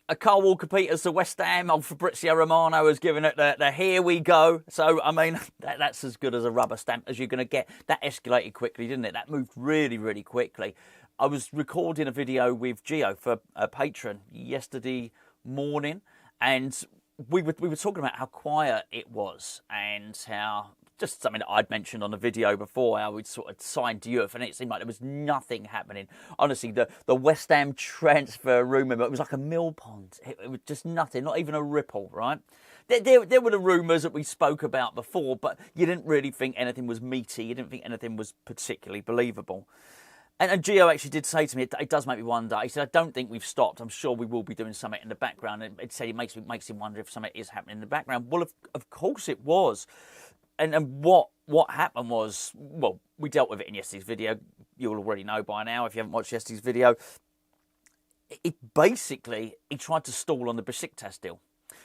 a Carl Walker-Peters to West Ham. Old Fabrizio Romano has given it the here we go. So, I mean, that's as good as a rubber stamp as you're going to get. That escalated quickly, didn't it? That moved really, really quickly. I was recording a video with Gio for a patron yesterday morning, and we were talking about how quiet it was and how just something that I'd mentioned on the video before, how we'd sort of signed youth, and it seemed like there was nothing happening. Honestly, the West Ham transfer rumour, it was like a mill pond. It was just nothing, not even a ripple, right? There were the rumours that we spoke about before, but you didn't really think anything was meaty. You didn't think anything was particularly believable. And Gio actually did say to me, it does make me wonder. He said, I don't think we've stopped. I'm sure we will be doing something in the background. And it said it makes him wonder if something is happening in the background. Well, of course it was. And what happened was, well, we dealt with it in yesterday's video. You'll already know by now if you haven't watched yesterday's video. He tried to stall on the Besiktas deal.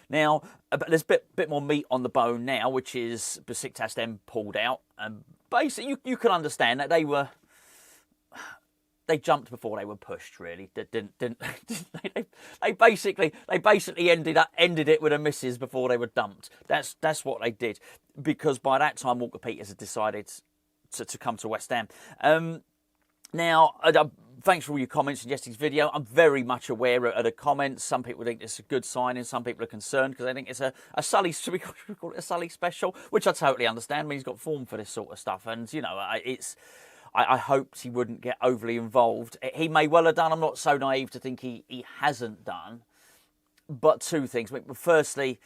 Now, there's a bit more meat on the bone now, which is Besiktas then pulled out. And basically, you can understand that they jumped before they were pushed. Really, they basically ended it with a misses before they were dumped. That's what they did, because by that time Walker-Peters had decided to come to West Ham. Now, thanks for all your comments in yesterday's video. I'm very much aware of the comments. Some people think it's a good signing. Some people are concerned because they think it's a Sully. Should we call it a Sully special? Which I totally understand. I mean, he's got form for this sort of stuff, and you know, I hoped he wouldn't get overly involved. He may well have done. I'm not so naive to think he hasn't done. But two things. Firstly,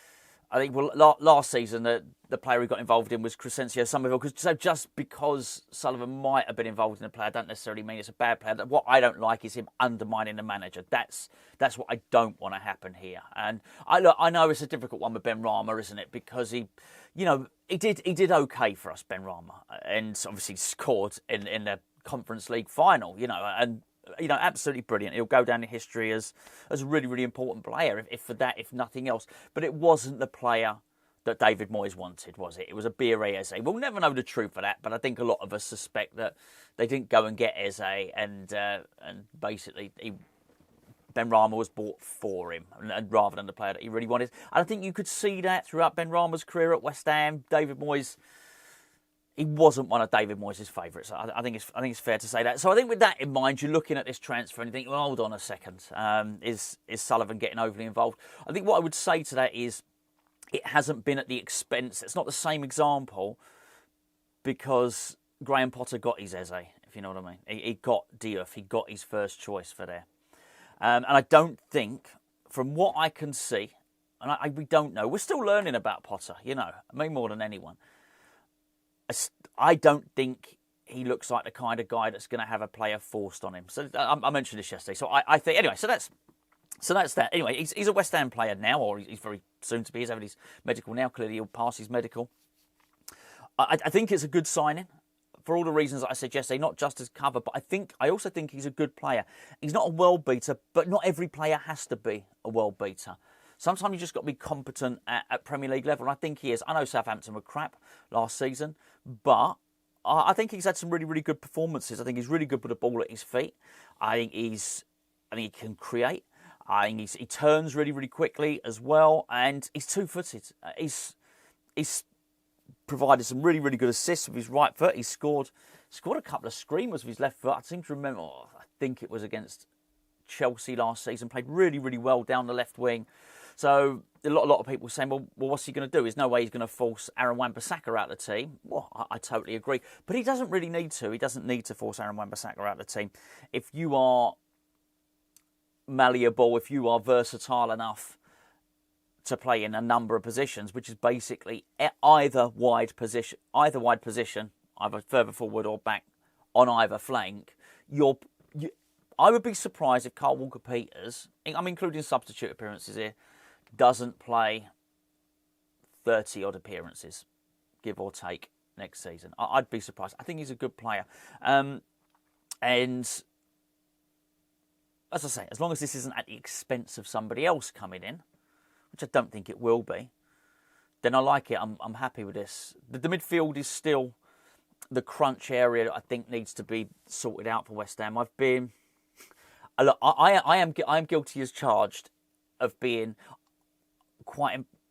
I think last season the player who got involved in was Crescencio Somerville. So just because Sullivan might have been involved in a player, don't necessarily mean it's a bad player. What I don't like is him undermining the manager. That's what I don't want to happen here. And I know it's a difficult one with Ben Rama, isn't it? Because he did okay for us, Ben Rama, and obviously scored in the Conference League final. And absolutely brilliant. He'll go down in history as a really, really important player, if nothing else. But it wasn't the player that David Moyes wanted, was it? It was a Beer Eze. We'll never know the truth of that, but I think a lot of us suspect that they didn't go and get Eze, and basically Ben Rama was bought for him, and rather than the player that he really wanted. And I think you could see that throughout Ben Rama's career at West Ham. David Moyes, he wasn't one of David Moyes' favourites. I think it's fair to say that. So I think with that in mind, you're looking at this transfer and you think, well, hold on a second. Is Sullivan getting overly involved? I think what I would say to that is it hasn't been at the expense. It's not the same example, because Graham Potter got his Eze, if you know what I mean. He got Diouf. He got his first choice for there. And I don't think, from what I can see, and we don't know, we're still learning about Potter, me more than anyone. I don't think he looks like the kind of guy that's going to have a player forced on him. So I mentioned this yesterday. So I think, anyway, so that's that. Anyway, he's a West Ham player now, or he's very soon to be. He's having his medical now. Clearly he'll pass his medical. I think it's a good signing for all the reasons that I said yesterday, not just as cover, but I also think he's a good player. He's not a world beater, but not every player has to be a world beater. Sometimes you just got to be competent at Premier League level, and I think he is. I know Southampton were crap last season, but I think he's had some really, really good performances. I think he's really good with the ball at his feet. I think he can create. I think he turns really, really quickly as well, and he's two-footed. He's provided some really, really good assists with his right foot. He scored a couple of screamers with his left foot. I seem to remember, I think it was against Chelsea last season. Played really, really well down the left wing. So a lot of people saying, well, what's he going to do? There's no way he's going to force Aaron Wan-Bissaka out of the team. Well, I totally agree. But he doesn't really need to. He doesn't need to force Aaron Wan-Bissaka out of the team. If you are malleable, if you are versatile enough to play in a number of positions, which is basically either wide position, either further forward or back on either flank, I would be surprised if Carl Walker-Peters, I'm including substitute appearances here, doesn't play 30-odd appearances, give or take, next season. I'd be surprised. I think he's a good player. And as I say, as long as this isn't at the expense of somebody else coming in, which I don't think it will be, then I like it. I'm happy with this. The midfield is still the crunch area that I think needs to be sorted out for West Ham. I am guilty as charged of being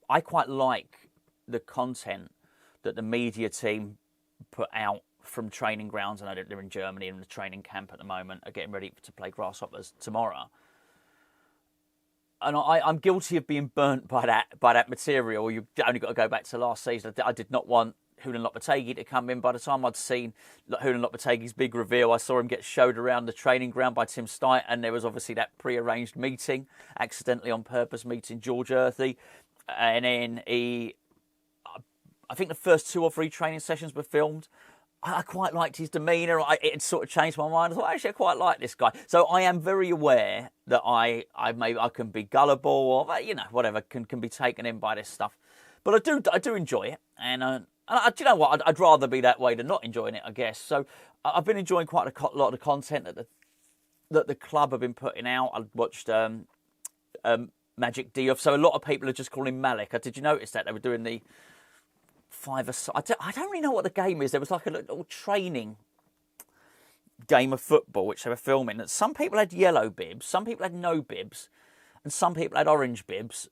I quite like the content that the media team put out from training grounds. I know that they're in Germany in the training camp at the moment, are getting ready to play Grasshoppers tomorrow. And I'm guilty of being burnt by that material. You've only got to go back to last season. I did not want Julian Lopetegui to come in. By the time I'd seen Julian Lopetegui's big reveal, I saw him get showed around the training ground by Tim Stite, and there was obviously that pre-arranged meeting, accidentally on purpose, meeting George Earthy. And then I think the first 2 or 3 training sessions were filmed. I quite liked his demeanour. It had sort of changed my mind. I thought, actually, I quite like this guy. So I am very aware that I can be gullible or, whatever, can be taken in by this stuff. But I do enjoy it. And do you know what? I'd rather be that way than not enjoying it, I guess. So I've been enjoying quite a lot of the content that the club have been putting out. I watched Magic Diouf. So a lot of people are just calling him Malik. Did you notice that? They were doing the 5-a-side. I don't really know what the game is. There was like a little training game of football which they were filming. And some people had yellow bibs, some people had no bibs, and some people had orange bibs.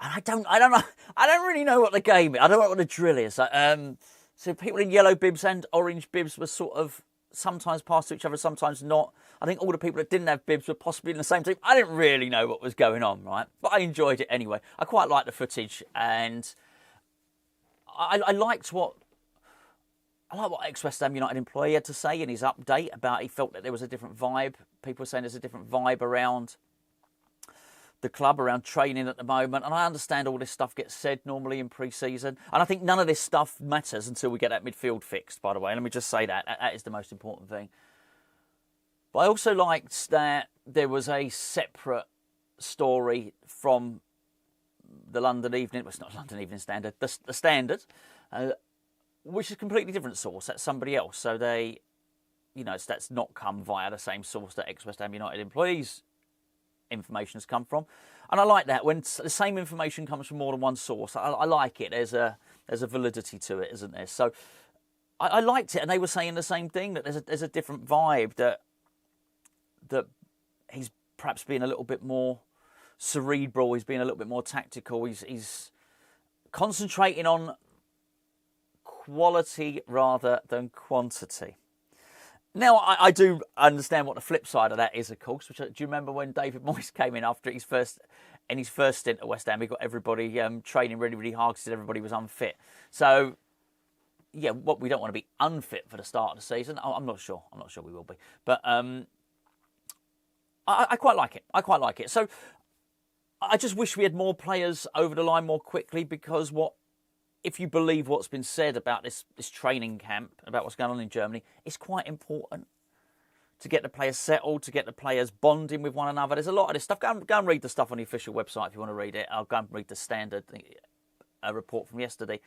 And I don't know. I don't really know what the game is. I don't know what the drill is. So people in yellow bibs and orange bibs were sort of sometimes passed to each other, sometimes not. I think all the people that didn't have bibs were possibly in the same team. I didn't really know what was going on, right? But I enjoyed it anyway. I quite liked the footage, and I liked what ex-West Ham United employee had to say in his update about he felt that there was a different vibe. People were saying there's a different vibe around the club, around training at the moment. And I understand all this stuff gets said normally in pre-season. And I think none of this stuff matters until we get that midfield fixed, by the way. Let me just say that. That is the most important thing. But I also liked that there was a separate story from the London Evening, well, it's not London Evening Standard, the Standard, which is a completely different source. That's somebody else. So they, that's not come via the same source that ex-West Ham United employees' information has come from. And I like that when the same information comes from more than one source. I like it. There's a validity to it, isn't there? So I liked it, and they were saying the same thing, that there's a different vibe, that he's perhaps being a little bit more cerebral, he's being a little bit more tactical, he's concentrating on quality rather than quantity. Now, I do understand what the flip side of that is, of course. Do you remember when David Moyes came in after his first stint at West Ham? He got everybody training really, really hard because everybody was unfit. So, yeah, we don't want to be unfit for the start of the season. I'm not sure. I'm not sure we will be. But I quite like it. I quite like it. So I just wish we had more players over the line more quickly, because if you believe what's been said about this training camp, about what's going on in Germany, it's quite important to get the players settled, to get the players bonding with one another. There's a lot of this stuff. Go and read the stuff on the official website if you want to read it. I'll go and read the Standard report from yesterday.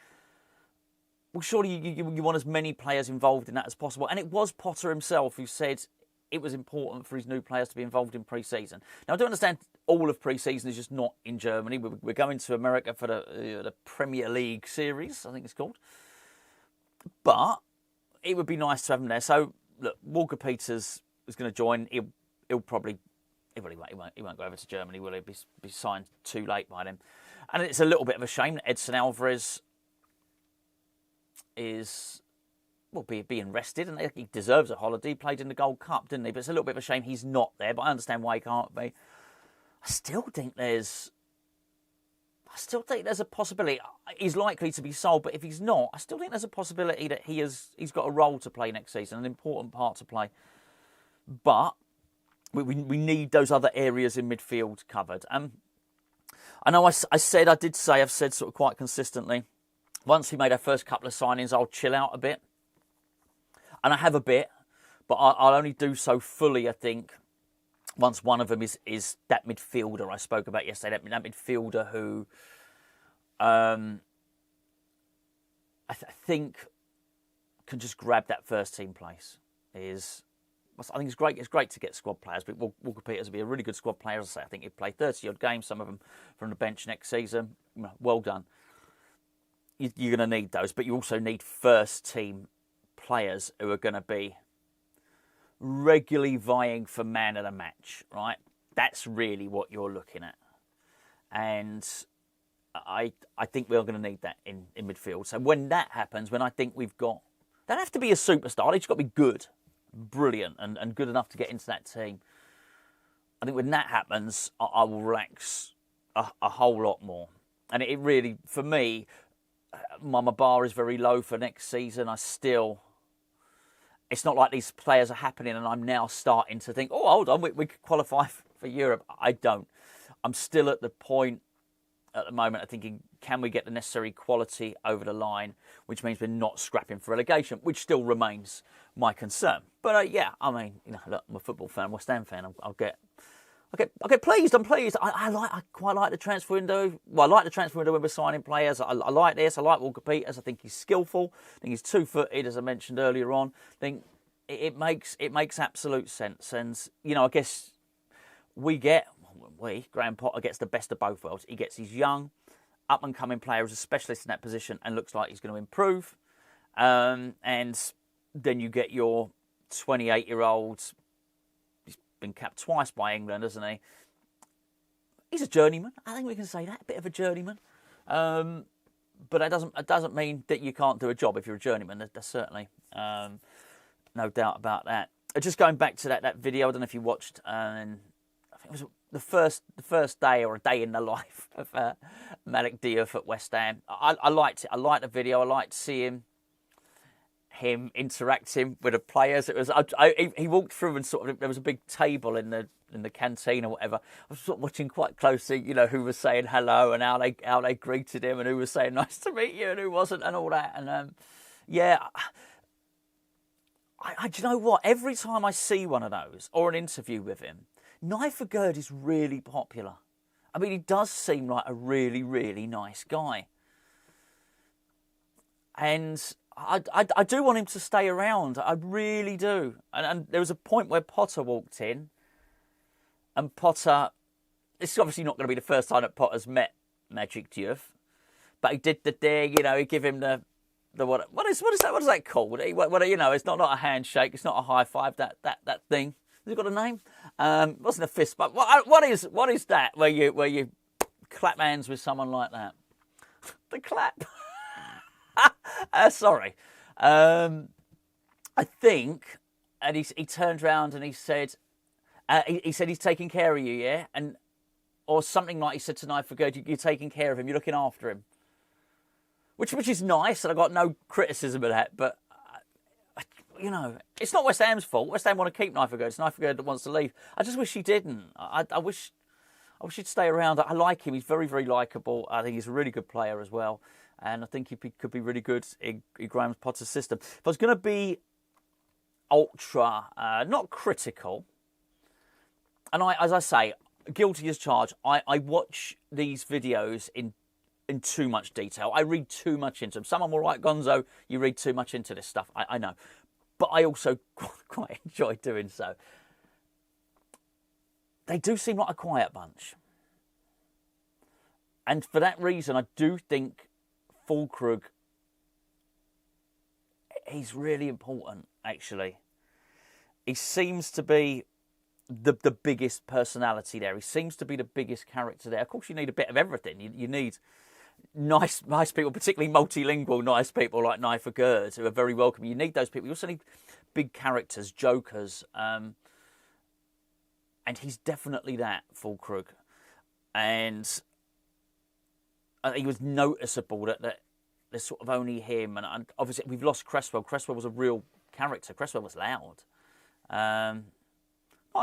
Well, surely you want as many players involved in that as possible. And it was Potter himself who said it was important for his new players to be involved in pre-season. Now, I do understand all of pre-season is just not in Germany. We're going to America for the Premier League series, I think it's called. But it would be nice to have him there. So, look, Walker Peters is going to join. He won't go over to Germany, will he? Be signed too late by them. And it's a little bit of a shame that Edson Alvarez is being rested, and he deserves a holiday. He played in the Gold Cup, didn't he? But it's a little bit of a shame he's not there, but I understand why he can't be. I still think there's a possibility. He's likely to be sold, but if he's not, I still think there's a possibility that he's got a role to play next season, an important part to play. But we need those other areas in midfield covered. I know I've said sort of quite consistently, once we made our first couple of signings, I'll chill out a bit. And I have a bit, but I'll only do so fully, I think, once one of them is that midfielder I spoke about yesterday, that midfielder who I think can just grab that first team place. I think it's great. It's great to get squad players, but Walker Peters will be a really good squad player. As I say, I think he'll play 30-odd games, some of them from the bench next season. Well done. You're going to need those, but you also need first team players who are going to be regularly vying for man of the match, right? That's really what you're looking at. And I think we're going to need that in midfield. So when that happens, when I think we've got... They don't have to be a superstar. They've just got to be good, brilliant, and good enough to get into that team. I think when that happens, I will relax a whole lot more. And it really, for me, my bar is very low for next season. It's not like these players are happening and I'm now starting to think, oh, hold on, we could qualify for Europe. I don't. I'm still at the point at the moment of thinking, can we get the necessary quality over the line, which means we're not scrapping for relegation, which still remains my concern. But yeah, I mean, look, I'm a football fan, West Ham fan. I'll get pleased. I'm pleased. I quite like the transfer window. Well, I like the transfer window when we're signing players. I like this. I like Walker Peters. I think he's skillful. I think he's 2-footed, as I mentioned earlier on. I think it makes absolute sense. And I guess Graham Potter gets the best of both worlds. He gets his young, up and coming player who's a specialist in that position and looks like he's going to improve. And then you get your 28-year-old. Been capped twice by England, hasn't he? He's a journeyman. I think we can say that, a bit of a journeyman. But that doesn't mean that you can't do a job if you're a journeyman. There's certainly no doubt about that. Just going back to that video, I don't know if you watched. I think it was the first day or a day in the life of Malik Diouf at West Ham. I liked it. I liked the video. I liked seeing him interacting with the players. It was he walked through and sort of there was a big table in the canteen or whatever. I was sort of watching quite closely, who was saying hello and how they greeted him and who was saying nice to meet you and who wasn't and all that. And yeah, do you know what? Every time I see one of those or an interview with him, Nigel Gerd is really popular. I mean, he does seem like a really, really nice guy. And I do want him to stay around. I really do. And there was a point where Potter walked in. And Potter... This is obviously not going to be the first time that Potter's met Magic Diouf. But he did the dare, he give him the what is that called? It's not a handshake. It's not a high five. That thing. Has it got a name? It wasn't a fist bump. What is that where you clap hands with someone like that? The clap. Sorry. I think, and he turned round and he said, he said he's taking care of you, yeah, or something like he said to Nigel Gerd, you're taking care of him, you're looking after him, which is nice, and I got no criticism of that, but. It's not West Ham's fault. West Ham want to keep Nigel Gerd. It's Nigel Gerd that wants to leave. I just wish he didn't. I wish he'd stay around. I like him. He's very, very likeable. I think he's a really good player as well. And I think he could be really good in Graham Potter's system. If I was going to be ultra, not critical, and as I say, guilty as charged, I watch these videos in too much detail. I read too much into them. Some of them are right, Gonzo, you read too much into this stuff. I know. But I also quite enjoy doing so. They do seem like a quiet bunch. And for that reason, I do think Füllkrug, he's really important, actually. He seems to be the biggest personality there. He seems to be the biggest character there. Of course, you need a bit of everything. You need nice people, particularly multilingual nice people like Nigel Gerd, who are very welcoming. You need those people. You also need big characters, jokers. And he's definitely that, Füllkrug. And he was noticeable that there's sort of only him. And obviously, we've lost Cresswell. Cresswell was a real character. Cresswell was loud. Not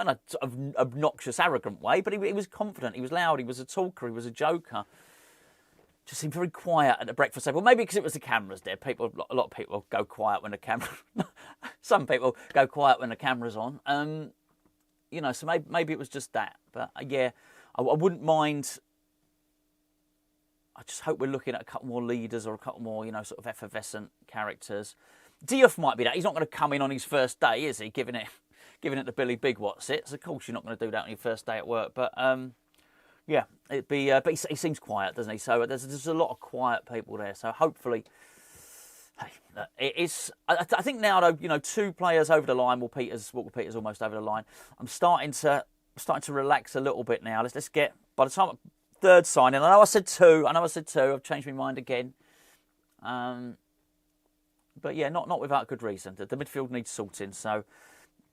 in a sort of obnoxious, arrogant way, but he was confident. He was loud. He was a talker. He was a joker. Just seemed very quiet at the breakfast table. Maybe because it was the cameras there. A lot of people go quiet when the camera... Some people go quiet when the camera's on. So maybe it was just that. But yeah, I wouldn't mind... I just hope we're looking at a couple more leaders or a couple more, sort of effervescent characters. Diouf might be that. He's not going to come in on his first day, is he? Giving it to Billy Big What's it. So of course you're not going to do that on your first day at work. But... yeah, it'd be. But he seems quiet, doesn't he? So there's a lot of quiet people there. So hopefully, it's. I think now though, 2 players over the line. Walker Peters almost over the line. I'm starting to starting to relax a little bit now. Let's get, by the time, third signing. I know I said two. I've changed my mind again. But yeah, not without good reason. The midfield needs sorting. So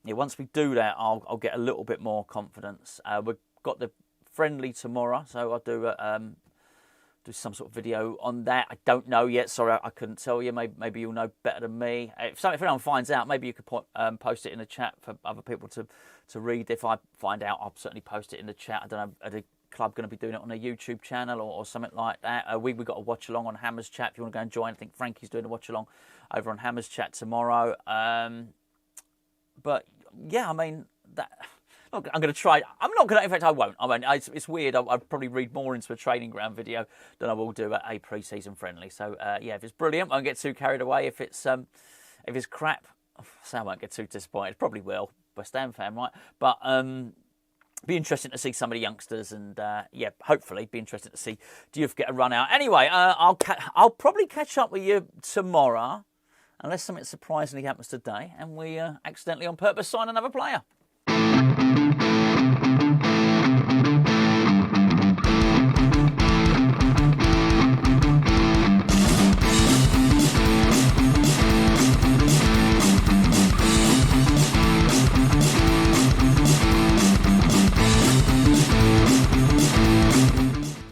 yeah, once we do that, I'll get a little bit more confidence. We've got the friendly tomorrow, so I'll do some sort of video on that. I don't know yet. Sorry, I couldn't tell you. Maybe you'll know better than me. If anyone finds out, maybe you could post it in the chat for other people to read. If I find out, I'll certainly post it in the chat. I don't know, are the club going to be doing it on a YouTube channel or something like that? We got a watch along on Hammers Chat. If you want to go and join, I think Frankie's doing a watch along over on Hammers Chat tomorrow. But yeah, I mean that. I'm going to try. I'm not going to. In fact, I won't. I mean, it's weird. I'll probably read more into a training ground video than I will do at a pre-season friendly. So yeah, if it's brilliant, I won't get too carried away. If it's crap, so I won't get too disappointed. Probably will. West Ham fan, right? But be interesting to see some of the youngsters, and yeah, hopefully be interesting to see Diouf get a run out. Anyway, I'll probably catch up with you tomorrow, unless something surprisingly happens today, and we accidentally on purpose sign another player.